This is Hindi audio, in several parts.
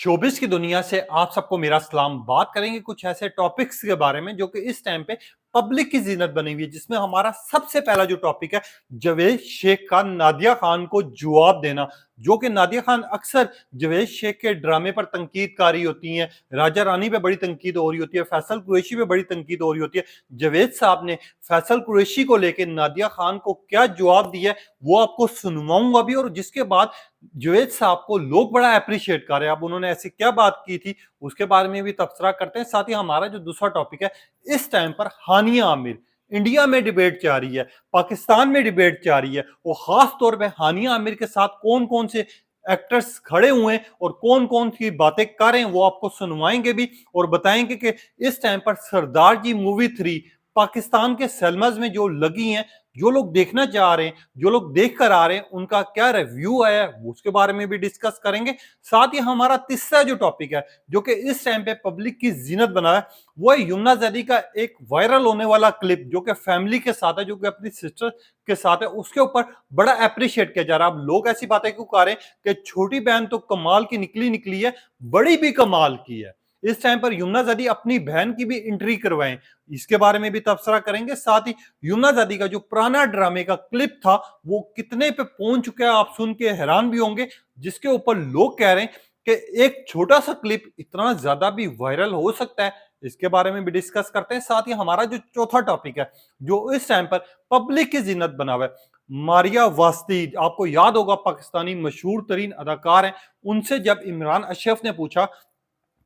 शोबिस की दुनिया से आप सबको मेरा सलाम। बात करेंगे कुछ ऐसे टॉपिक्स के बारे में जो कि इस टाइम पे पब्लिक की जीनत बनी हुई है, जिसमें हमारा सबसे पहला जो टॉपिक है जवेद शेख का नादिया खान को जवाब देना। जो कि नादिया खान अक्सर जवेद शेख के ड्रामे पर तनकीदकारी होती है, राजा रानी पे बड़ी तनकीद हो रही होती है, फैसल कुरैशी पे बड़ी तनकीद हो रही होती है। जवेद साहब ने फैसल कुरैशी को लेकर नादिया खान को क्या जवाब दिया है वो आपको सुनवाऊंगा भी, और जिसके बाद जुवैद साहब को लोग बड़ा अप्रिशिएट कर रहे हैं। अब उन्होंने ऐसी क्या बात की थी उसके बारे में भी तबसरा करते हैं। साथ ही हमारा जो दूसरा टॉपिक है, इस टाइम पर हानिया आमिर इंडिया में डिबेट जारी है, पाकिस्तान में डिबेट जारी है, वो खास तौर पे हानिया आमिर के साथ कौन कौन से एक्टर्स खड़े हुए हैं और कौन कौन सी बातें कर रहे हैं वो आपको सुनवाएंगे भी, और बताएंगे कि इस टाइम पर सरदार जी मूवी 3 पाकिस्तान के सिनेमाज में जो लगी हैं, जो लोग देखना चाह रहे हैं, जो लोग देख कर आ रहे हैं, उनका क्या रिव्यू आया है उसके बारे में भी डिस्कस करेंगे। साथ ही हमारा तीसरा जो टॉपिक है जो कि इस टाइम पे पब्लिक की जीनत बना है, वो है यमुना जैदी का एक वायरल होने वाला क्लिप जो कि फैमिली के साथ है, जो कि अपनी सिस्टर के साथ है। उसके ऊपर बड़ा अप्रिशिएट किया जा रहा है। अब लोग ऐसी बातें क्यों कर रहे हैं कि छोटी बहन तो कमाल की निकली है, बड़ी भी कमाल की है। इस टाइम पर यमुना जैदी अपनी बहन की भी एंट्री करवाएं, इसके बारे में भी तबसरा करेंगे। साथ ही यमुना जैदी का जो पुराना ड्रामे का क्लिप था वो कितने पे पहुंच चुका है आप सुन के हैरान भी होंगे, जिसके ऊपर लोग कह रहे हैं कि एक छोटा सा क्लिप इतना ज्यादा भी वायरल हो सकता है। इसके बारे में भी डिस्कस करते हैं। साथ ही हमारा जो चौथा टॉपिक है जो इस टाइम पर पब्लिक की जिन्नत बना हुआ है, मारिया वास्ती, आपको याद होगा पाकिस्तानी मशहूर तरीन अदाकार हैं। उनसे जब इमरान अशरफ ने पूछा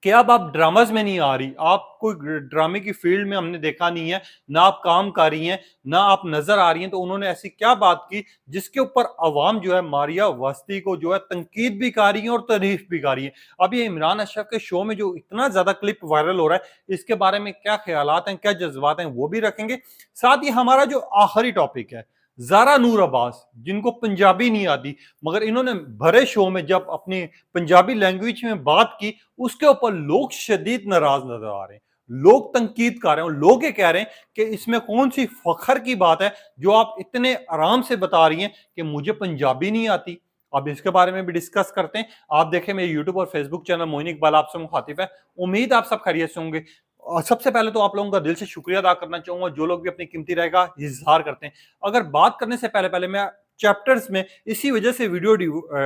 कि अब आप ड्रामाज में नहीं आ रही, आप कोई ड्रामे की फील्ड में हमने देखा नहीं है, ना आप काम कर रही हैं, ना आप नजर आ रही हैं, तो उन्होंने ऐसी क्या बात की जिसके ऊपर अवाम जो है मारिया वस्ती को जो है तनकीद भी कर रही है और तारीफ भी कर रही है। अब ये इमरान अशरफ के शो में जो इतना ज्यादा क्लिप वायरल हो रहा है, इसके बारे में क्या ख्यालात हैं, क्या जज्बात हैं, वो भी रखेंगे। साथ ही हमारा जो आखिरी टॉपिक है, ज़ारा नूर अब्बास, जिनको पंजाबी नहीं आती, मगर इन्होंने भरे शो में जब अपनी पंजाबी लैंग्वेज में बात की, उसके ऊपर लोग शदीद नाराज नजर आ रहे हैं, लोग तनकीद कर रहे हैं, और लोग ये कह रहे हैं कि इसमें कौन सी फखर की बात है जो आप इतने आराम से बता रही हैं कि मुझे पंजाबी नहीं आती। अब इसके बारे में भी डिस्कस करते हैं। आप देखें मेरे यूट्यूब और फेसबुक चैनल मोइन इकबाल आपसे मुखातिब है। उम्मीद आप सब खैरियत से होंगे। और सबसे पहले तो आप लोगों का दिल से शुक्रिया अदा करना चाहूंगा जो लोग भी अपनी कीमती राय का इजहार करते हैं। अगर बात करने से पहले पहले मैं चैप्टर्स में इसी वजह से वीडियो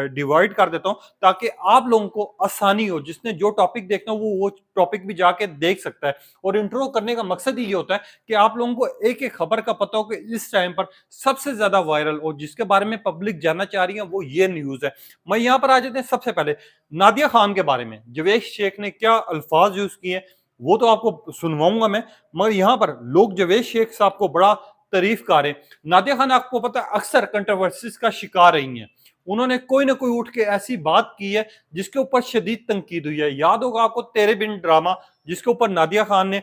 डिवाइड कर देता हूं ताकि आप लोगों को आसानी हो, जिसने जो टॉपिक देखना हो वो टॉपिक भी जाके देख सकता है। और इंट्रो करने का मकसद ही ये होता है कि आप लोगों को एक एक खबर का पता हो कि इस टाइम पर सबसे ज्यादा वायरल और जिसके बारे में पब्लिक जानना चाह रही है वो ये न्यूज है। मैं यहाँ पर आ जाते हैं सबसे पहले नादिया खान के बारे में, जवेद शेख ने क्या अल्फाज यूज किए वो तो आपको सुनवाऊंगा मैं, मगर यहाँ पर लोग जवेद शेख साहब को बड़ा तारीफ कर रहे हैं। नादिया खान आपको पता है अक्सर कंट्रोवर्सीज का शिकार रही हैं, उन्होंने कोई ना कोई उठ के ऐसी बात की है जिसके ऊपर शदीद तनकीद हुई है। याद होगा आपको तेरे बिन ड्रामा, जिसके ऊपर नादिया खान ने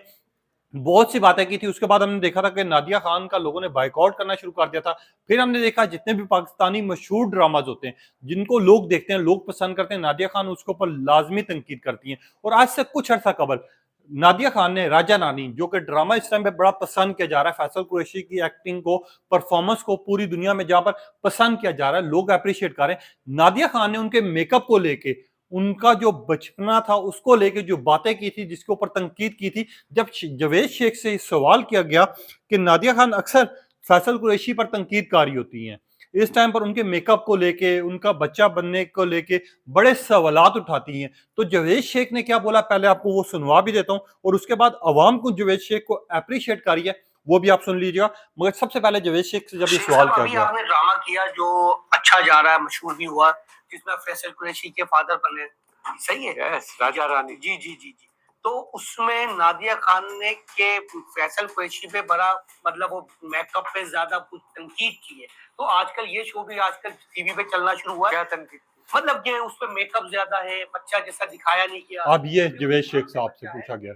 बहुत सी बातें की थी। उसके बाद हमने देखा था कि नादिया खान का लोगों ने बाइकआउट करना शुरू कर दिया था। फिर हमने देखा जितने भी पाकिस्तानी मशहूर ड्रामाज होते हैं जिनको लोग देखते हैं, लोग पसंद करते हैं, नादिया खान उसके ऊपर लाजमी तनकीद करती हैं। और आज से कुछ अर्सा कबल नादिया खान ने राजा रानी, जो कि ड्रामा इस टाइम पे बड़ा पसंद किया जा रहा है, फैसल कुरैशी की एक्टिंग को, परफॉर्मेंस को पूरी दुनिया में जहां पर पसंद किया जा रहा है, लोग अप्रिशिएट कर रहे हैं। नादिया खान ने उनके मेकअप को लेके, उनका जो बचपना था उसको लेके जो बातें की थी, जिसके ऊपर तनकीद की थी, जब जवेद शेख से सवाल किया गया कि नादिया खान अक्सर फैसल कुरैशी पर तनकीदकारी होती हैं, इस टाइम पर उनके मेकअप को लेके, उनका बच्चा बनने को लेके बड़े सवालात उठाती हैं, तो जवेद शेख ने क्या बोला पहले आपको वो सुनवा भी देता हूं, और उसके बाद अवाम को जवेद शेख को अप्रिशिएट करी है वो भी आप सुन लीजिएगा। मगर सबसे पहले जवेद शेख से जब ये सवाल किया गया, आपने ड्रामा किया जो अच्छा जा रहा है, मशहूर भी हुआ, जिसमें फैसल कुरैशी के फादर बने, सही है? यस, राजा रानी। जी जी जी जी। तो उसमें नादिया खान ने के फैसल कुरैशी पे बड़ा मतलब वो मेकअप पे ज्यादा कुछ तनकीद की है। तो आजकल ये शो भी आजकल टीवी पे चलना शुरू हुआ है। क्या तनकीद? मतलब ये उस पे मेकअप ज्यादा है, बच्चा जैसा दिखाया नहीं किया। अब ये जवेद शेख साहब से पूछा गया,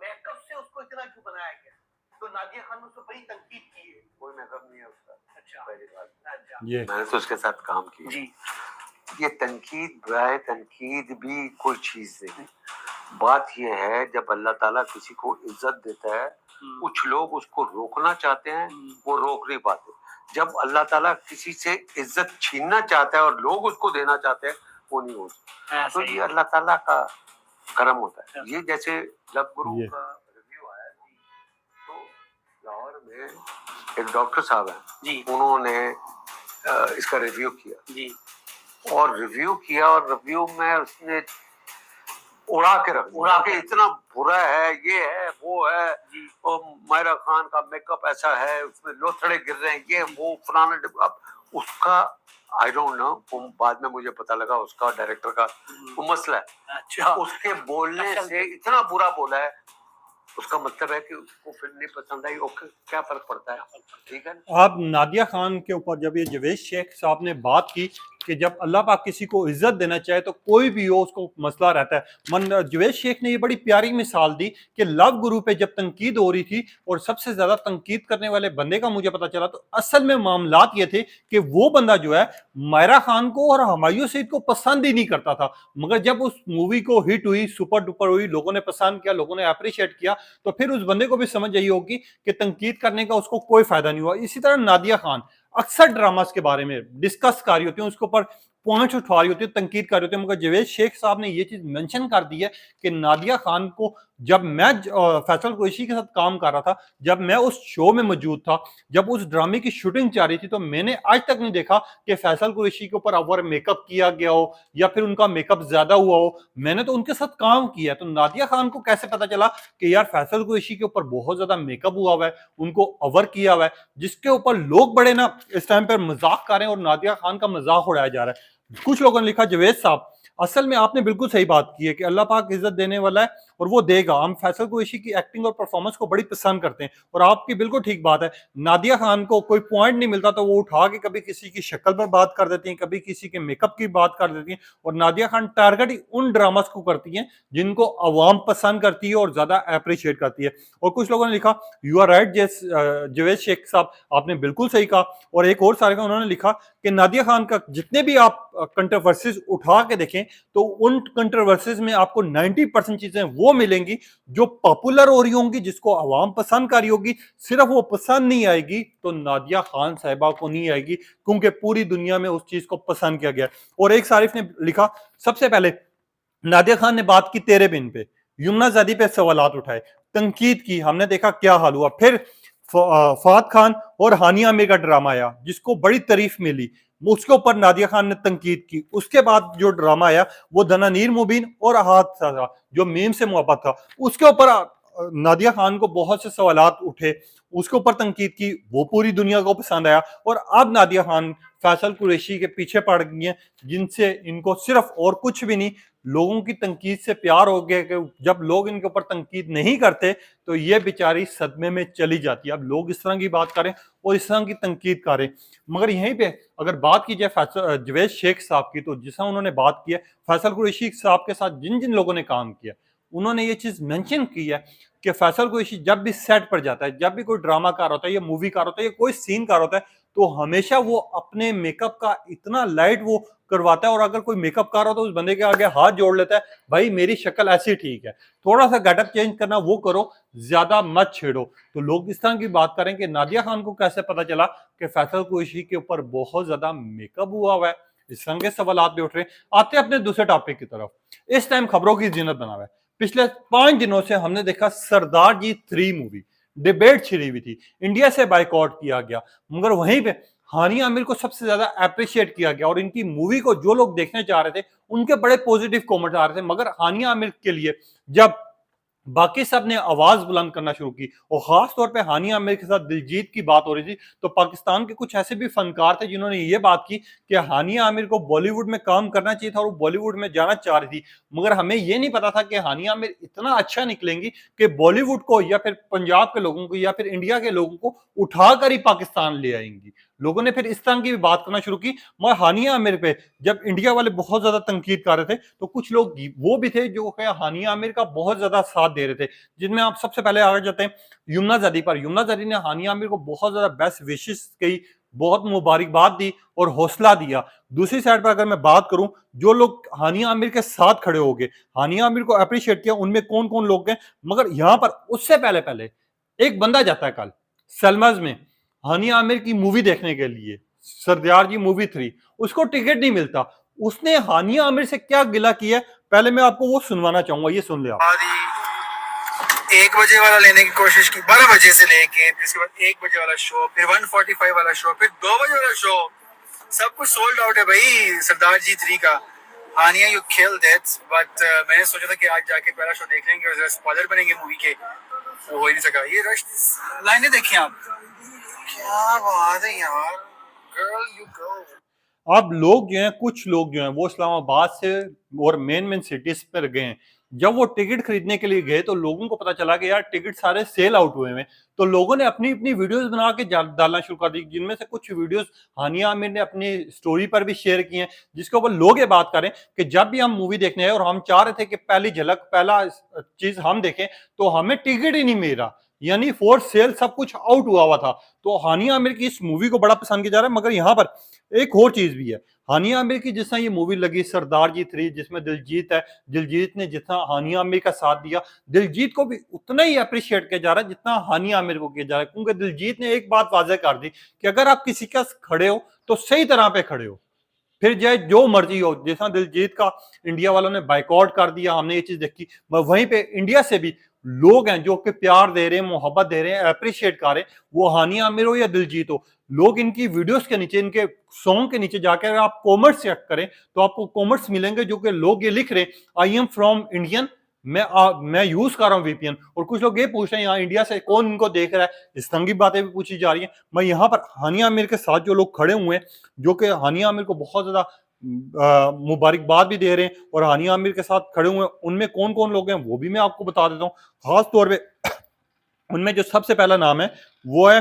मेकअप से उसको इतना क्यों बनाया गया? तो नादिया खान ने उसको बड़ी तनकीद की है। कोई मेकअप नहीं है उसका। अच्छा, पहली बात। अच्छा, ये मैंने तो उसके साथ काम किया जी। ये तनकीद बुराए तनकीद भी कोई चीज नहीं। बात ये है जब अल्लाह ताला किसी को इज्जत देता है, कुछ लोग उसको रोकना चाहते हैं, वो रोक नहीं पाते। जब अल्लाह ताला किसी से इज्जत छीनना चाहता है और लोग उसको देना चाहते हैं, वो नहीं हो सकता। तो ये अल्लाह ताला का करम होता है। ये जैसे लब गुरु का रिव्यू आया तो लाहौर में एक डॉक्टर साहब है जी, उन्होंने इसका रिव्यू किया जी, और रिव्यू में उसने उड़ा के इतना बुरा है, ये है वो है, और मायरा खान का मेकअप ऐसा है, उसमें लोथड़े गिर रहे हैं, ये वो फलाना डिब्बा। उसका आई डोंट नो, बाद में मुझे पता लगा उसका डायरेक्टर का वो मसला है। अच्छा, उसके बोलने से इतना बुरा बोला है, उसका मतलब है कि उसको फिल्म नहीं पसंद आई। ओके, क्या फर्क पड़ता है, ठीक है। आप नादिया खान के ऊपर जब ये जवेद शेख साहब ने बात की कि जब अल्लाह पाक किसी को इज्जत देना चाहे तो कोई भी हो उसको मसला रहता है। जवेद शेख ने ये बड़ी प्यारी मिसाल दी कि लव गुरु पे जब तनकीद हो रही थी और सबसे ज्यादा तनकीद करने वाले बंदे का मुझे पता चला, तो असल में मामलात ये थे कि वो बंदा जो है मायरा खान को और हुमायूं सईद को पसंद ही नहीं करता था। मगर जब उस मूवी को हिट हुई, सुपर डुपर हुई, लोगों ने पसंद किया, लोगों ने अप्रिशिएट किया, तो फिर उस बंदे को भी समझ आई होगी कि तनकीद करने का उसको कोई फायदा नहीं हुआ। इसी तरह नादिया खान अक्सर ड्रामास के बारे में डिस्कस कर रही होती है, उसके ऊपर पॉइंट्स उठा रही होती है, तनकीद कर रही होती है, मगर जवेद शेख साहब ने ये चीज मेंशन कर दी है कि नादिया खान को, जब मैं फैसल कुरैशी के साथ काम कर रहा था, जब मैं उस शो में मौजूद था, जब उस ड्रामे की शूटिंग चल रही थी, तो मैंने आज तक नहीं देखा कि फैसल कुरैशी के ऊपर ओवर मेकअप किया गया हो या फिर उनका मेकअप ज्यादा हुआ हो। मैंने तो उनके साथ काम किया। तो नादिया खान को कैसे पता चला कि यार फैसल कुरैशी के ऊपर बहुत ज्यादा मेकअप हुआ है, उनको ओवर किया हुआ है, जिसके ऊपर लोग बड़े ना इस टाइम पर मजाक कर रहे हैं और नादिया खान का मजाक उड़ाया जा रहा है। कुछ लोगों ने लिखा, जवेद साहब असल में आपने बिल्कुल सही बात की है कि अल्लाह पाक इज्जत देने वाला है और वो देगा। हम फैसल कुरैशी की एक्टिंग और परफॉर्मेंस को बड़ी पसंद करते हैं और आपकी बिल्कुल ठीक बात है। नादिया खान को कोई पॉइंट नहीं मिलता तो वो उठा के कभी किसी की शक्ल पर बात कर देती हैं, कभी किसी के मेकअप की बात कर देती हैं, और नादिया खान टारगेट ही उन ड्रामास को करती हैं जिनको अवाम पसंद करती है और ज्यादा अप्रिशिएट करती है। और कुछ लोगों ने लिखा, you are right Javed Shaikh sahab, आपने बिल्कुल सही कहा। और एक और सारे का उन्होंने लिखा कि नादिया खान का जितने भी आप कंट्रोवर्सीज उठा के देखें तो उन कंट्रोवर्सीज में आपको 90% चीजें वो मिलेंगी जो पॉपुलर हो रही होंगी, जिसको आवाम पसंद कर रही होगी। सिर्फ वो पसंद नहीं आएगी तो नादिया खान साहिबा को नहीं आएगी, क्योंकि पूरी दुनिया में उस चीज को पसंद किया गया। और एक सारिफ ने लिखा, सबसे पहले नादिया खान ने बात की तेरे बिन पे, यमुना ज़ैदी पे सवालात उठाए, तनकीद की, हमने देखा क्या हाल हुआ। फिर फहद खान और हानिया आमिर का ड्रामा आया जिसको बड़ी तारीफ मिली, उसके ऊपर नादिया खान ने तनकीद की। उसके बाद जो ड्रामा आया वो दनानीर मुबीन और अहाद था जो मीम से मोहब्बत था, उसके ऊपर नादिया खान को बहुत से सवालात उठे, उसके ऊपर तनकीद की, वो पूरी दुनिया को पसंद आया। और अब नादिया खान फैसल कुरैशी के पीछे पड़ गई हैं, जिनसे इनको सिर्फ और कुछ भी नहीं, लोगों की तनकीद से प्यार हो गया कि जब लोग इनके ऊपर तनकीद नहीं करते तो ये बेचारी सदमे में चली जाती है। अब लोग इस तरह की बात करें और इस तरह की तनकीद करें। मगर यहीं पे अगर बात की जाए जवेद शेख साहब की, तो जिस उन्होंने बात की है फैसल कुरैशी साहब के साथ जिन जिन लोगों ने काम किया, उन्होंने ये चीज मेंशन की है कि फैसल कुरैशी जब भी सेट पर जाता है, जब भी कोई ड्रामा कार होता है या मूवी कार होता है या कोई सीन कार होता है, तो हमेशा वो अपने मेकअप का इतना लाइट वो करवाता है। और अगर कोई मेकअप कार हो तो उस बंदे के आगे हाथ जोड़ लेता है, भाई मेरी शक्ल ऐसी ठीक है, थोड़ा सा गेटअप चेंज करना वो करो, ज्यादा मत छेड़ो। तो लोग इस तरह की बात करें कि नादिया खान को कैसे पता चला कि फैसल कुरैशी के ऊपर बहुत ज्यादा मेकअप हुआ है, इस तरह के सवाल भी उठ रहे। आते अपने दूसरे टॉपिक की तरफ। इस टाइम खबरों की जीनत बना हुआ है। पिछले 5 दिनों से हमने देखा सरदार जी 3 मूवी डिबेट छिड़ी हुई थी, इंडिया से बाइकआउट किया गया, मगर वहीं पे हानिया आमिर को सबसे ज्यादा अप्रिशिएट किया गया और इनकी मूवी को जो लोग देखने चाह रहे थे उनके बड़े पॉजिटिव कमेंट आ रहे थे। मगर हानिया आमिर के लिए जब बाकी सब ने आवाज बुलंद करना शुरू की और खास तौर पे हानिया आमिर के साथ दिलजीत की बात हो रही थी, तो पाकिस्तान के कुछ ऐसे भी फनकार थे जिन्होंने ये बात की कि हानिया आमिर को बॉलीवुड में काम करना चाहिए था और वो बॉलीवुड में जाना चाह रही थी। मगर हमें ये नहीं पता था कि हानिया आमिर इतना अच्छा निकलेंगी कि बॉलीवुड को या फिर पंजाब के लोगों को या फिर इंडिया के लोगों को उठाकर ही पाकिस्तान ले आएंगी। लोगों ने फिर इस तरह की भी बात करना शुरू की। मगर हानिया आमिर पे जब इंडिया वाले बहुत ज्यादा तनकीद कर रहे थे, तो कुछ लोग वो भी थे जो हानिया आमिर का बहुत ज्यादा साथ दे रहे थे, जिनमें आप सबसे पहले आगे जाते हैं यमुना ज़ैदी पर। यमुना ज़ैदी ने हानिया आमिर को बहुत ज्यादा बेस्ट विशेस कही, बहुत मुबारकबाद दी और हौसला दिया। दूसरी साइड पर अगर मैं बात करूं, जो लोग हानिया आमिर के साथ खड़े हो गए, हानिया आमिर को अप्रिशिएट किया, उनमें कौन कौन लोग गए। मगर यहां पर उससे पहले पहले एक बंदा जाता है कल सलमज में हानिया आमिर की मूवी देखने के लिए, सरदार जी मूवी 3, उसको टिकट नहीं मिलता, उसने हानिया आमिर से क्या गिला किया है, पहले मैं आपको वो सुनवाना चाहूंगा, ये सुन ले आप। 1 बजे वाला लेने की कोशिश की, 12 बजे से लेके फिर उसके बाद 1 बजे वाला शो, फिर 1:45 वाला शो, फिर 2 बजे वाला शो, सब कुछ सोल्ड आउट है भाई सरदार जी 3 का। हानिया यू किल्ड इट, बट मैंने सोचा था कि आज जाके पहला शो देख लेंगे और जरा स्पॉइलर बनेंगे मूवी के, वो हो ही नहीं सका। ये रश लाइनें देखिए आप, क्या बात है यार, गर्ल यू गो। अब लोग जो हैं, कुछ लोग जो हैं वो इस्लामाबाद से और मेन सिटीज पर गए हैं। जब वो टिकट खरीदने के लिए गए तो लोगों को पता चला कि यार टिकट सारे सेल आउट हुए हैं, तो लोगों ने अपनी अपनी वीडियोस बना के डालना शुरू कर दी, जिनमें से कुछ वीडियोस हानिया आमिर ने अपनी स्टोरी पर भी शेयर की हैं, जिसके ऊपर लोग ये बात करें कि जब भी हम मूवी देखने आए और हम चाह रहे थे कि पहली झलक, पहला चीज हम देखें, तो हमें टिकट ही नहीं मिल रहा, यानी फॉर सेल सब कुछ आउट हुआ था। तो हानिया आमिर की इस मूवी को बड़ा पसंद किया जा रहा है। मगर यहाँ पर एक और चीज भी है, हानिया आमिर की जिस तरह ये मूवी लगी सरदार जी 3, जिसमें दिलजीत है, दिलजीत ने जितना हानिया आमिर का साथ दिया, दिलजीत को भी उतना ही अप्रिशिएट किया जा रहा है जितना हानिया आमिर को किया जा रहा है, क्योंकि दिलजीत ने एक बात वाज़ेह कर दी कि अगर आप किसी का खड़े हो तो सही तरह पे खड़े हो, फिर चाहे जो मर्जी हो। जैसा दिलजीत का इंडिया वालों ने बाइकआउट कर दिया, हमने ये चीज देखी, वहीं पे इंडिया से भी लोग हैं जो कि प्यार दे रहे हैं, मोहब्बत दे रहे हैं, अप्रिशिएट कर रहे हैं, वो हानिया आमिर हो या दिलजीत हो। लोग इनकी वीडियोस के नीचे, इनके सॉन्ग के नीचे जाकर आप कॉमेंट्स चेक करें तो आपको कॉमेंट्स मिलेंगे जो कि लोग ये लिख रहे हैं, आई एम फ्रॉम इंडियन, मैं यूज कर रहा हूँ वीपीएन। और कुछ लोग ये पूछ रहे हैं यहाँ इंडिया से कौन इनको देख रहा है, इस तरह की बातें भी पूछी जा रही है। मैं यहाँ पर हानिया आमिर के साथ जो लोग खड़े हुए हैं, जो कि हानिया आमिर को बहुत ज्यादा मुबारकबाद भी दे रहे हैं और हानिया आमिर के साथ खड़े हुए हैं, उनमें कौन कौन लोग हैं वो भी मैं आपको बता देता हूँ। खास तौर पे उनमें जो सबसे पहला नाम है वो है,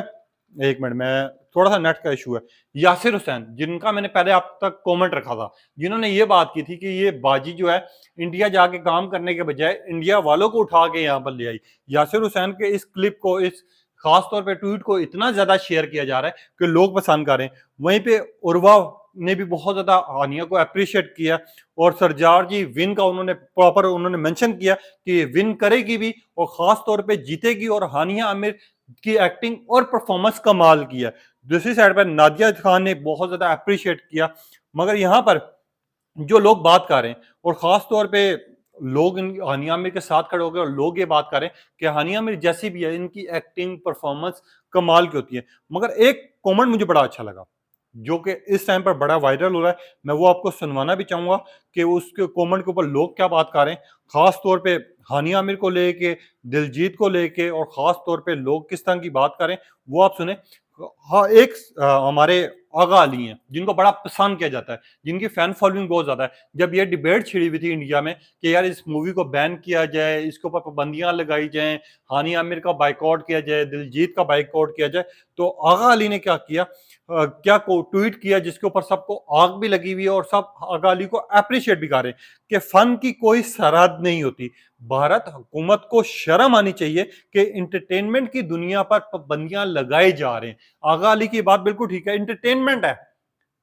एक मिनट में थोड़ा सा नेट का इशू है, यासिर हुसैन, जिनका मैंने पहले आप तक कमेंट रखा था, जिन्होंने ये बात की थी कि ये बाजी जो है इंडिया जाके काम करने के बजाय इंडिया वालों को उठा के यहाँ पर ले आई। यासिर हुसैन के इस क्लिप को, इस खास तौर पे ट्वीट को इतना ज्यादा शेयर किया जा रहा है कि लोग पसंद कर रहे हैं। वहीं पे उर्वा ने भी बहुत ज्यादा हानिया को अप्रिशिएट किया और सरजार जी विन का उन्होंने मेंशन किया कि विन करेगी भी और खास तौर पे जीतेगी, और हानिया आमिर की एक्टिंग और परफॉर्मेंस कमाल किया। दूसरी साइड पर नादिया खान ने बहुत ज्यादा अप्रिशिएट किया। मगर यहाँ पर जो लोग बात कर रहे हैं और खास तौर पे लोग हानिया आमिर के साथ खड़े हो गए और लोग ये बात करें कि हानिया आमिर जैसी भी है, इनकी एक्टिंग परफॉर्मेंस कमाल की होती है। मगर एक कमेंट मुझे बड़ा अच्छा लगा जो कि इस टाइम पर बड़ा वायरल हो रहा है, मैं वो आपको सुनवाना भी चाहूंगा कि उसके कमेंट के ऊपर लोग क्या बात कर रहे हैं, खास तौर पे हानिया आमिर को लेके, दिलजीत को लेके, और खास तौर पे लोग किस तरह की बात करें वो आप सुने। हाँ, एक हमारे आगा अली हैं जिनको बड़ा पसंद किया जाता है, जिनकी फैन फॉलोइंग बहुत ज्यादा है। जब ये डिबेट छिड़ी हुई थी इंडिया में कि यार इस मूवी को बैन किया जाए, इसके ऊपर पाबंदियां लगाई जाएं, हानिया आमिर का बाइकआउट किया जाए, दिलजीत का बाइकआउट किया जाए, तो आगा अली ने क्या किया, क्या को ट्वीट किया जिसके ऊपर सबको आग भी लगी हुई है और सब आगा अली को अप्रिशिएट भी कर रहे हैं कि फन की कोई सरहद नहीं होती। भारत हुकूमत को शर्म आनी चाहिए कि इंटरटेनमेंट की दुनिया पर पाबंदियां लगाए जा रहे हैं। आगा अली की बात बिल्कुल ठीक है, इंटरटेनमेंट है,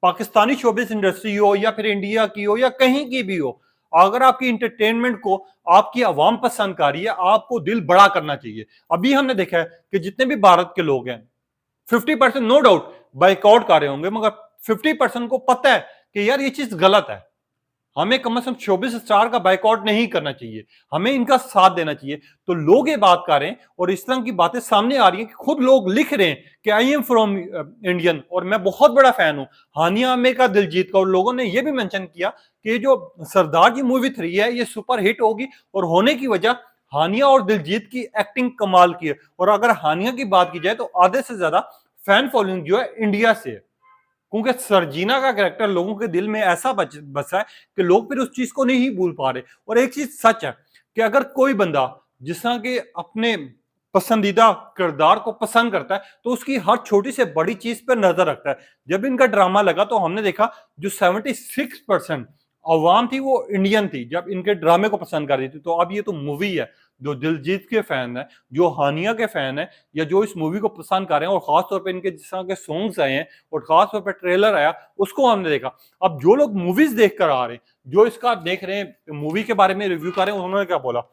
पाकिस्तानी शोबिस इंडस्ट्री हो या फिर इंडिया की हो या कहीं की भी हो, अगर आपकी इंटरटेनमेंट को आपकी आवाम पसंद कर रही है, आपको दिल बड़ा करना चाहिए। अभी हमने देखा है कि जितने भी भारत के लोग हैं 50% नो डाउट बाइकआउट कर रहे होंगे, मगर 50% को पता है कि यार ये चीज गलत है, हमें कम से कम 24 स्टार का बाइकआउट नहीं करना चाहिए, हमें इनका साथ देना चाहिए। तो लोग ये बात कर रहे हैं और इस तरह की बातें सामने आ रही हैं कि खुद लोग लिख रहे हैं कि आई एम फ्रॉम इंडियन, और मैं बहुत बड़ा फैन हूं हानिया आमिर का, दिलजीत का। और लोगों ने यह भी मेंशन किया कि जो सरदार जी मूवी 3 है ये सुपर हिट होगी, और होने की वजह हानिया और दिलजीत की एक्टिंग कमाल की है। और अगर हानिया की बात की जाए तो आधे से ज्यादा फैन फॉलोइंग जो है इंडिया से है, क्योंकि सरजीना का कैरेक्टर लोगों के दिल में ऐसा बसा है कि लोग फिर उस चीज को नहीं भूल पा रहे। और एक चीज सच है कि अगर कोई बंदा जिस तरह के अपने पसंदीदा किरदार को पसंद करता है तो उसकी हर छोटी से बड़ी चीज पर नजर रखता है। जब इनका ड्रामा लगा तो हमने देखा जो 76% अवाम थी वो इंडियन थी, जब इनके ड्रामे को पसंद कर रही थी। तो अब ये तो मूवी है, जो दिलजीत के फैन है, जो हानिया के फैन है, या जो इस मूवी को पसंद कर रहे हैं, और खासतौर पे इनके जिस तरह के सॉन्ग्स आए हैं और खासतौर पे ट्रेलर आया उसको हमने देखा। अब जो लोग मूवीज देख कर आ रहे हैं, जो इसका देख रहे हैं, मूवी के बारे में रिव्यू कर रहे हैं, उन्होंने क्या बोला,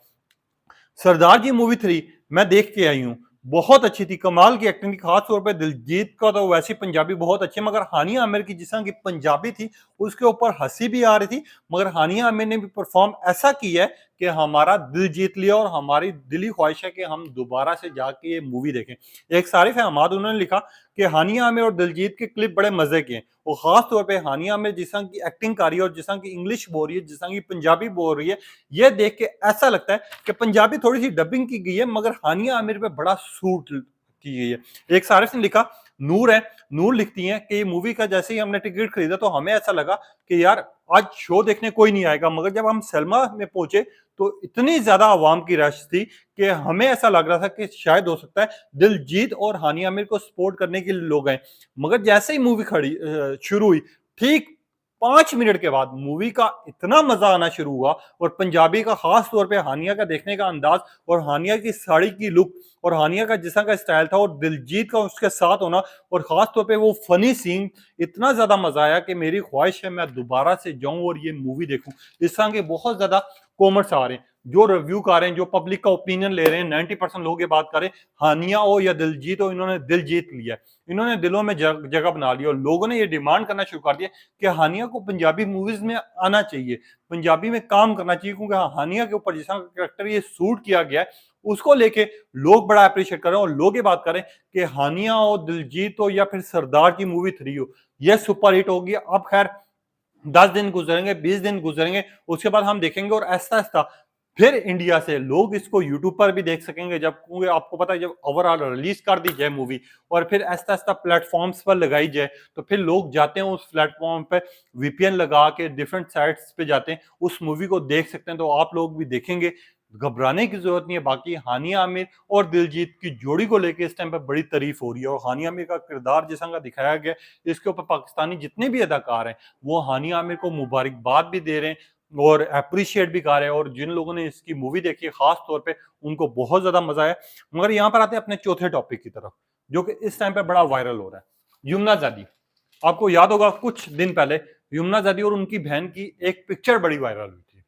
सरदार जी मूवी 3 मैं देख के आई हूँ, बहुत अच्छी थी, कमाल की एक्टिंग थी। खास तौर पे दिलजीत का तो वैसी पंजाबी बहुत अच्छी है, मगर हानिया आमिर की जिस तरह की पंजाबी थी उसके ऊपर हंसी भी आ रही थी, मगर हानिया आमिर ने भी परफॉर्म ऐसा किया है कि हमारा दिल जीत लिया और हमारी दिली ख्वाहिश है कि हम दोबारा से जाके ये मूवी देखें। एक सारिफ अहमद उन्होंने लिखा कि हानिया आमिर और दिलजीत के क्लिप बड़े मजे के हैं, और खास तौर पे हानिया आमिर जिस तरह की एक्टिंग कर रही है और जिस तरह की इंग्लिश बोल रही है, जिस तरह की पंजाबी बोल रही है, ये देख के ऐसा लगता है कि पंजाबी थोड़ी सी डबिंग की गई है मगर हानिया आमिर पे बड़ा सूट की गई है। एक सारिफ ने लिखा, नूर है, नूर लिखती हैं कि ये मूवी का जैसे ही हमने टिकट खरीदा तो हमें ऐसा लगा कि यार आज शो देखने कोई नहीं आएगा, मगर जब हम सलमा में पहुंचे तो इतनी ज्यादा आवाम की रश थी कि हमें ऐसा लग रहा था कि शायद हो सकता है दिलजीत और हानिया आमिर को सपोर्ट करने के लिए लोग आए। मगर जैसे ही मूवी शुरू हुई, ठीक 5 मिनट के बाद मूवी का इतना मजा आना शुरू हुआ, और पंजाबी का खास तौर पे हानिया का देखने का अंदाज और हानिया की साड़ी की लुक और हानिया का जिस तरह का स्टाइल था और दिलजीत का उसके साथ होना और खास तौर पे वो फनी सीन, इतना ज्यादा मजा आया कि मेरी ख्वाहिश है मैं दोबारा से जाऊं और ये मूवी देखूं। इस तरह के बहुत ज्यादा कॉमेंट्स आ रहे हैं, जो रिव्यू कर रहे हैं, जो पब्लिक का ओपिनियन ले रहे हैं, 90% लोग ये बात कर रहे हैं हानिया हो या दिलजीत हो, इन्होंने दिल जीत लिया, इन्होंने दिलों में जगह बना ली, और लोगों ने ये डिमांड करना शुरू कर दिया कि हानिया को पंजाबी मूवीज में आना चाहिए, पंजाबी में काम करना चाहिए, क्योंकि हानिया के ऊपर जिस कैरेक्टर ये सूट किया गया है उसको लेके लोग बड़ा अप्रिशिएट कर रहे हैं, और लोग ये बात कर रहे हैं कि हानिया हो, दिलजीत हो या फिर सरदार की मूवी 3 हो, ये सुपर हिट होगी। अब खैर 10 दिन गुजरेंगे, 20 दिन गुजरेंगे, उसके बाद हम देखेंगे और ऐसा ऐसा फिर इंडिया से लोग इसको यूट्यूब पर भी देख सकेंगे, जब क्योंकि आपको पता है जब ओवरऑल रिलीज कर दी जाए मूवी और फिर ऐसा ऐसा प्लेटफॉर्म्स पर लगाई जाए तो फिर लोग जाते हैं उस प्लेटफॉर्म पे, वीपीएन लगा के डिफरेंट साइट्स पे जाते हैं, उस मूवी को देख सकते हैं, तो आप लोग भी देखेंगे, घबराने की जरूरत नहीं है। बाकी हानिया आमिर और दिलजीत की जोड़ी को लेकर इस टाइम पे बड़ी तारीफ हो रही है, और हानिया आमिर का किरदार जिस का दिखाया गया इसके ऊपर पाकिस्तानी जितने भी अदाकार हैं वो हानिया आमिर को मुबारकबाद भी दे रहे हैं और अप्रिशिएट भी कर रहे हैं, और जिन लोगों ने इसकी मूवी देखी है खास तौर पे उनको बहुत ज्यादा मजा आया। मगर यहाँ पर आते हैं अपने चौथे टॉपिक की तरफ, जो कि इस टाइम पे बड़ा वायरल हो रहा है, यमुना जादी। आपको याद होगा कुछ दिन पहले यमुना जादी और उनकी बहन की एक पिक्चर बड़ी वायरल हुई थी,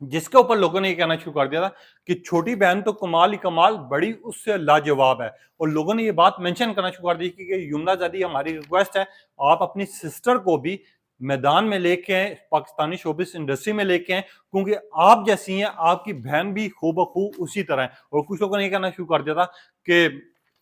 जिसके ऊपर लोगों ने ये कहना शुरू कर दिया था कि छोटी बहन तो कमाल ही कमाल, बड़ी उससे लाजवाब है, और लोगों ने ये बात मेंशन करना शुरू कर दी कि यमुना जादी हमारी रिक्वेस्ट है आप अपनी सिस्टर को भी मैदान में लेके आए, पाकिस्तानी शोबिस इंडस्ट्री में लेके आए, क्योंकि आप जैसी हैं आपकी बहन भी खूबखूब उसी तरह है। और कुछ लोगों ने ये कहना शुरू कर दिया था कि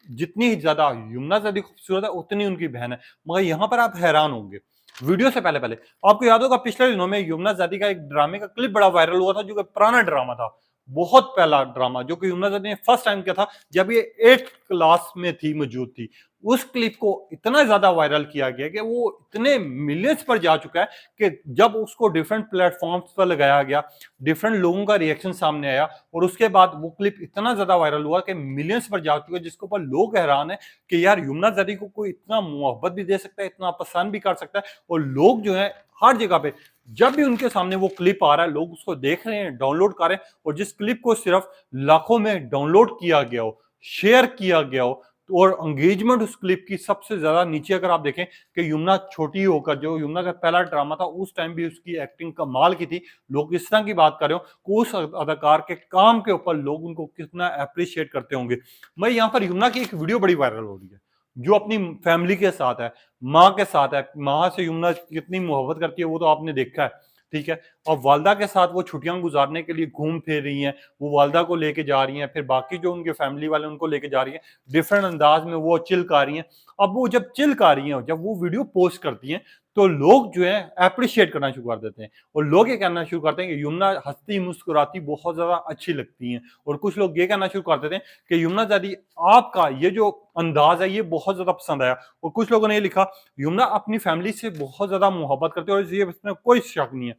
जितनी ज्यादा यमुना जादी खूबसूरत है उतनी उनकी बहन है। मगर यहाँ पर आप हैरान होंगे, वीडियो से पहले पहले आपको याद होगा पिछले दिनों में यमुना जादी का एक ड्रामे का क्लिप बड़ा वायरल हुआ था, जो कि पुराना ड्रामा था, बहुत पहला ड्रामा, जो कि यमुना जादी ने फर्स्ट टाइम किया था जब ये 8th क्लास में थी, मौजूद थी। उस क्लिप को इतना ज्यादा वायरल किया गया कि वो इतने मिलियंस पर जा चुका है कि जब उसको डिफरेंट प्लेटफॉर्म्स पर लगाया गया, डिफरेंट लोगों का रिएक्शन सामने आया, और उसके बाद वो क्लिप इतना ज्यादा वायरल हुआ कि मिलियंस पर जा चुका है, जिसके ऊपर लोग हैरान है कि यार यमुना जादी को कोई इतना मोहब्बत भी दे सकता है, इतना पसंद भी कर सकता है, और लोग जो है हर जगह पे जब भी उनके सामने वो क्लिप आ रहा है लोग उसको देख रहे हैं, डाउनलोड कर रहे हैं, और जिस क्लिप को सिर्फ लाखों में डाउनलोड किया गया हो, शेयर किया गया हो, और एंगेजमेंट उस क्लिप की सबसे ज्यादा नीचे अगर आप देखें कि यमुना छोटी होकर, जो यमुना का पहला ड्रामा था उस टाइम भी उसकी एक्टिंग कमाल की थी, लोग इस तरह की बात कर रहे हो, उस अदाकार के काम के ऊपर लोग उनको कितना अप्रिशिएट करते होंगे। मैं यहाँ पर यमुना की एक वीडियो बड़ी वायरल हो रही है, जो अपनी फैमिली के साथ है, माँ के साथ है, माँ से यमुना कितनी मोहब्बत करती है वो तो आपने देखा है, ठीक है, और वालदा के साथ वो छुट्टियां गुजारने के लिए घूम फिर रही हैं, वो वालदा को लेके जा रही हैं, फिर बाकी जो उनके फैमिली वाले उनको लेके जा रही हैं, डिफरेंट अंदाज में वो चिल कर रही हैं। अब वो जब चिल कर रही हैं, जब वो वीडियो पोस्ट करती हैं तो लोग जो है अप्रिशिएट करना शुरू कर देते हैं, और लोग ये कहना शुरू करते हैं कि यमुना हंसती मुस्कुराती बहुत ज्यादा अच्छी लगती हैं, और कुछ लोग ये कहना शुरू कर देते हैं कि यमुना जादी आपका ये जो अंदाज है ये बहुत ज्यादा पसंद आया, और कुछ लोगों ने ये लिखा यमुना अपनी फैमिली से बहुत ज्यादा मोहब्बत करते हैं, और ये इसमें कोई शक नहीं है,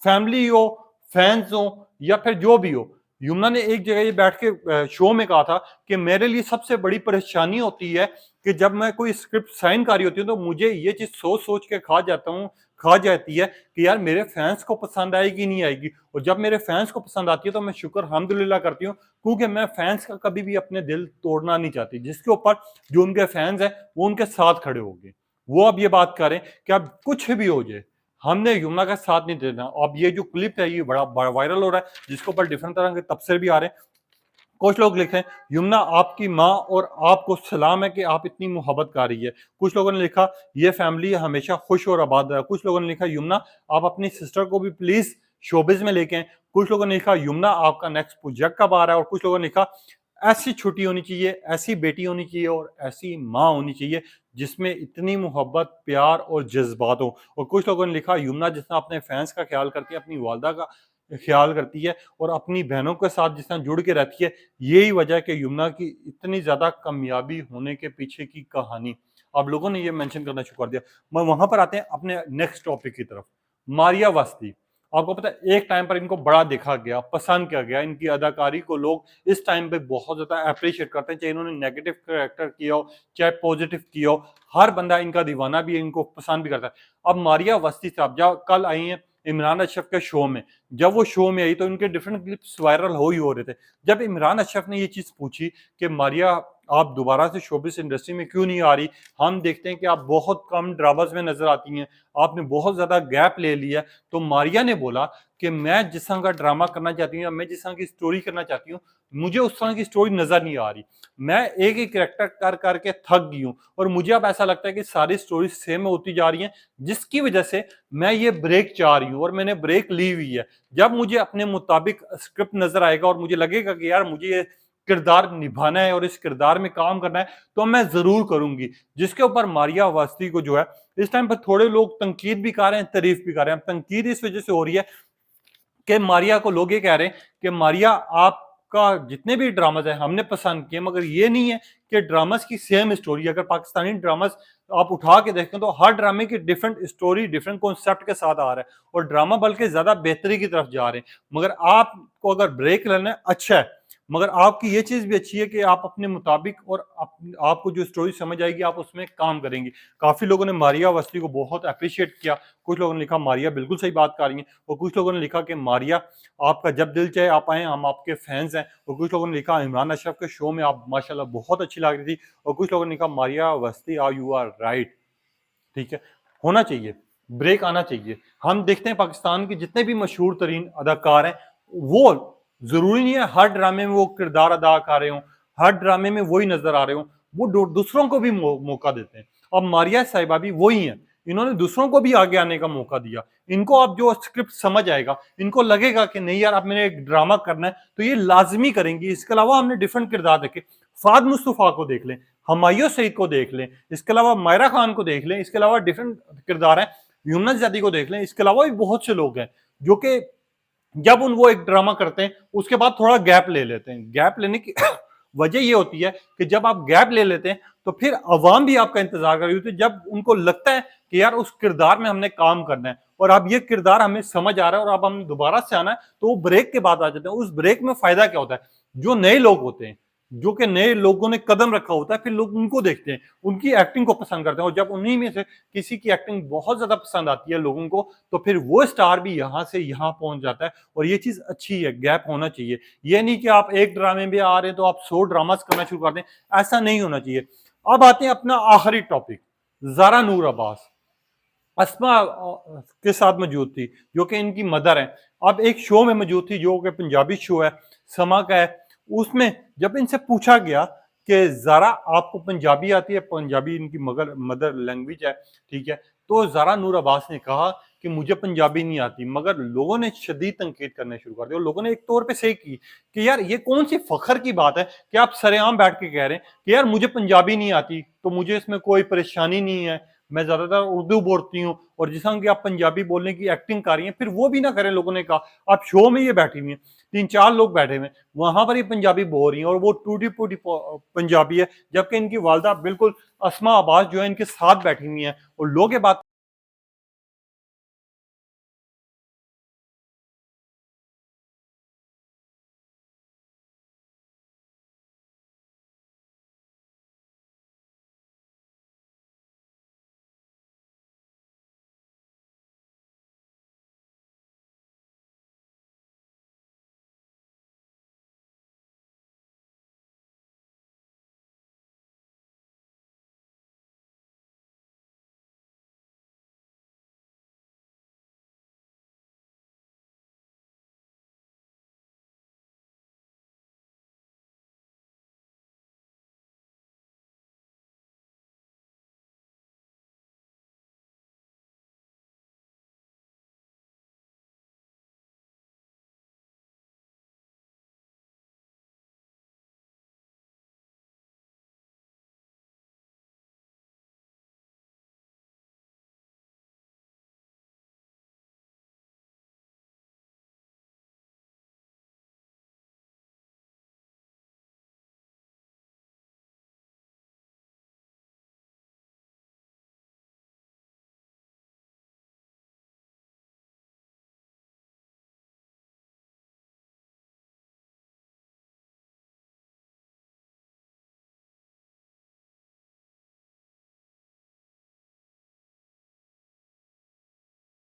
फैमिली हो, फैंस हो या फिर जो भी हो। यमुना ने एक जगह ये बैठ के शो में कहा था कि मेरे लिए सबसे बड़ी परेशानी होती है कि जब मैं कोई स्क्रिप्ट साइन कर रही होती हूँ तो मुझे ये चीज सोच सोच के खा जाती है कि यार मेरे फैंस को पसंद आएगी नहीं आएगी, और जब मेरे फैंस को पसंद आती है तो मैं शुक्र अल्हम्दुलिल्लाह करती हूँ, क्योंकि मैं फैंस का कभी भी अपने दिल तोड़ना नहीं चाहती, जिसके ऊपर जो उनके फैंस हैं वो उनके साथ खड़े हो गए। वो अब ये बात करें कि अब कुछ भी हो जाए हमने यमुना का साथ नहीं देना। अब ये जो क्लिप है ये बड़ा वायरल हो रहा है, जिसके ऊपर डिफरेंट तरह के तबसरे भी आ रहे हैं, कुछ लोग लिखे यमुना आपकी माँ और आपको सलाम है कि आप इतनी मोहब्बत कर रही है। कुछ लोगों ने लिखा ये फैमिली हमेशा खुश और आबाद है। कुछ लोगों ने लिखा यमुना आप अपनी सिस्टर को भी प्लीज शोबिज में लेके आए। कुछ लोगों ने लिखा यमुना आपका नेक्स्ट प्रोजेक्ट कब आ रहा है। और कुछ लोगों ने लिखा ऐसी छुट्टी होनी चाहिए, ऐसी बेटी होनी चाहिए और ऐसी माँ होनी चाहिए जिसमें इतनी मोहब्बत, प्यार और जज्बात हो। और कुछ लोगों ने लिखा यमुना जितना अपने फैंस का ख्याल करती है, अपनी वालदा का ख्याल करती है और अपनी बहनों के साथ जिस तरह जुड़ के रहती है, यही वजह है कि यमुना की इतनी ज्यादा कामयाबी होने के पीछे की कहानी। अब लोगों ने ये मेंशन करना शुरू कर दिया। मैं वहां पर आते हैं अपने नेक्स्ट टॉपिक की तरफ, मारिया वास्ती। आपको पता है एक टाइम पर इनको बड़ा देखा गया, पसंद किया गया, इनकी अदाकारी को लोग इस टाइम पे बहुत ज्यादा अप्रिशिएट करते हैं, चाहे इन्होंने नेगेटिव कैरेक्टर किया हो चाहे पॉजिटिव किया हो, हर बंदा इनका दीवाना भी है, इनको पसंद भी करता है। अब मारिया वास्ती साहब जब कल आई हैं इमरान अशरफ के शो में, जब वो शो में आई तो इनके डिफरेंट क्लिप्स वायरल हो रहे थे। जब इमरान अशरफ ने ये चीज पूछी कि मारिया आप दोबारा से शोबिस इंडस्ट्री में क्यों नहीं आ रही, हम देखते हैं कि आप बहुत कम ड्रामास में नजर आती हैं, आपने बहुत ज्यादा गैप ले लिया, तो मारिया ने बोला कि मैं जिस तरह का ड्रामा करना चाहती हूँ या मैं जिस तरह की स्टोरी करना चाहती हूँ, मुझे उस तरह की स्टोरी नजर नहीं आ रही। मैं एक ही कैरेक्टर कर करके थक गई हूँ और मुझे अब ऐसा लगता है कि सारी स्टोरी सेम होती जा रही हैं, जिसकी वजह से मैं ये ब्रेक चाह रही हूँ और मैंने ब्रेक ली हुई है। जब मुझे अपने मुताबिक स्क्रिप्ट नजर आएगा और मुझे लगेगा कि यार मुझे ये किरदार निभाना है और इस किरदार में काम करना है तो मैं जरूर करूंगी। जिसके ऊपर मारिया वास्ती को जो है इस टाइम पर थोड़े लोग तनकीद भी कर रहे हैं, तारीफ भी कर रहे हैं। तनकीद इस वजह से हो रही है कि मारिया को लोग ये कह रहे हैं कि मारिया आपका जितने भी ड्रामास है हमने पसंद किए, मगर ये नहीं है कि ड्रामास की सेम स्टोरी। अगर पाकिस्तानी ड्रामास आप उठा के देखें तो हर ड्रामे की डिफरेंट स्टोरी, डिफरेंट कॉन्सेप्ट के साथ आ रहा है और ड्रामा बल्कि ज्यादा बेहतरी की तरफ जा रहे हैं। मगर आपको अगर ब्रेक लेना है अच्छा है, मगर आपकी ये चीज भी अच्छी है कि आप अपने मुताबिक और आपको जो स्टोरी समझ आएगी आप उसमें काम करेंगे। काफी लोगों ने मारिया वास्ती को बहुत अप्रिशिएट किया। कुछ लोगों ने लिखा मारिया बिल्कुल सही बात कर रही है और कुछ लोगों ने लिखा कि मारिया आपका जब दिल चाहे आप आए, हम आपके फैंस हैं। और कुछ लोगों ने लिखा इमरान अशरफ के शो में आप माशाल्लाह बहुत अच्छी लग रही थी। और कुछ लोगों ने लिखा मारिया वास्ती यू आर राइट। ठीक है, होना चाहिए, ब्रेक आना चाहिए। हम देखते हैं पाकिस्तान के जितने भी मशहूर तरीन अदाकार हैं, वो जरूरी नहीं है हर ड्रामे में वो किरदार अदा कर रहे हो, हर ड्रामे में वही नजर आ रहे हो, वो दूसरों को भी मौका देते हैं। अब मारिया साहिबा भी वही है, इन्होंने दूसरों को भी आगे आने का मौका दिया। इनको अब जो स्क्रिप्ट समझ आएगा, इनको लगेगा कि नहीं यार अब मैंने एक ड्रामा करना है तो ये लाजमी करेंगी। इसके अलावा हमने डिफरेंट किरदार देखे, फाद मुस्तफा को देख लें, हमायूं सईद को देख लें, इसके अलावा मायरा खान को देख लें, इसके अलावा डिफरेंट किरदार हैं, यमुना ज़ैदी को देख लें, इसके अलावा भी बहुत से लोग हैं जो कि जब वो एक ड्रामा करते हैं उसके बाद थोड़ा गैप ले लेते हैं। गैप लेने की वजह ये होती है कि जब आप गैप ले लेते हैं तो फिर अवाम भी आपका इंतजार कर रही होती है, जब उनको लगता है कि यार उस किरदार में हमने काम करना है और अब ये किरदार हमें समझ आ रहा है और अब हम दोबारा से आना है, तो वो ब्रेक के बाद आ जाते हैं। उस ब्रेक में फायदा क्या होता है, जो नए लोग होते हैं, जो कि नए लोगों ने कदम रखा होता है, फिर लोग उनको देखते हैं, उनकी एक्टिंग को पसंद करते हैं और जब उन्हीं में से किसी की एक्टिंग बहुत ज्यादा पसंद आती है लोगों को, तो फिर वो स्टार भी यहां से यहां पहुंच जाता है। और ये चीज अच्छी है, गैप होना चाहिए। ये नहीं कि आप एक ड्रामे में आ रहे हैं तो आप 100 ड्रामास करना शुरू कर दें, ऐसा नहीं होना चाहिए। अब आते हैं अपना आखिरी टॉपिक, ज़ारा नूर अब्बास अस्मा के साथ मौजूद थी जो कि इनकी मदर है। अब एक शो में मौजूद थी जो कि पंजाबी शो है, समा का है। उसमें जब इनसे पूछा गया कि ज़ारा आपको पंजाबी आती है, पंजाबी इनकी मदर लैंग्वेज है, ठीक है, तो ज़ारा नूर अब्बास ने कहा कि मुझे पंजाबी नहीं आती। मगर लोगों ने शदीद तनकीद करने शुरू कर दिया और लोगों ने एक तौर पे सही की कि यार ये कौन सी फख्र की बात है कि आप सरेआम बैठ के कह रहे हैं कि यार मुझे पंजाबी नहीं आती, तो मुझे इसमें कोई परेशानी नहीं है, मैं ज्यादातर उर्दू बोलती हूँ और जिस तरह की आप पंजाबी बोलने की एक्टिंग कर रही हैं, फिर वो भी ना करें। लोगों ने कहा आप शो में ये बैठी हुई हैं, 3-4 लोग बैठे हुए हैं, वहां पर ये पंजाबी बोल रही हैं और वो टूटी फूटी पंजाबी है, जबकि इनकी वालदा बिल्कुल अस्मा अब्बास जो है इनके साथ बैठी हुई हैं और लोग ये बात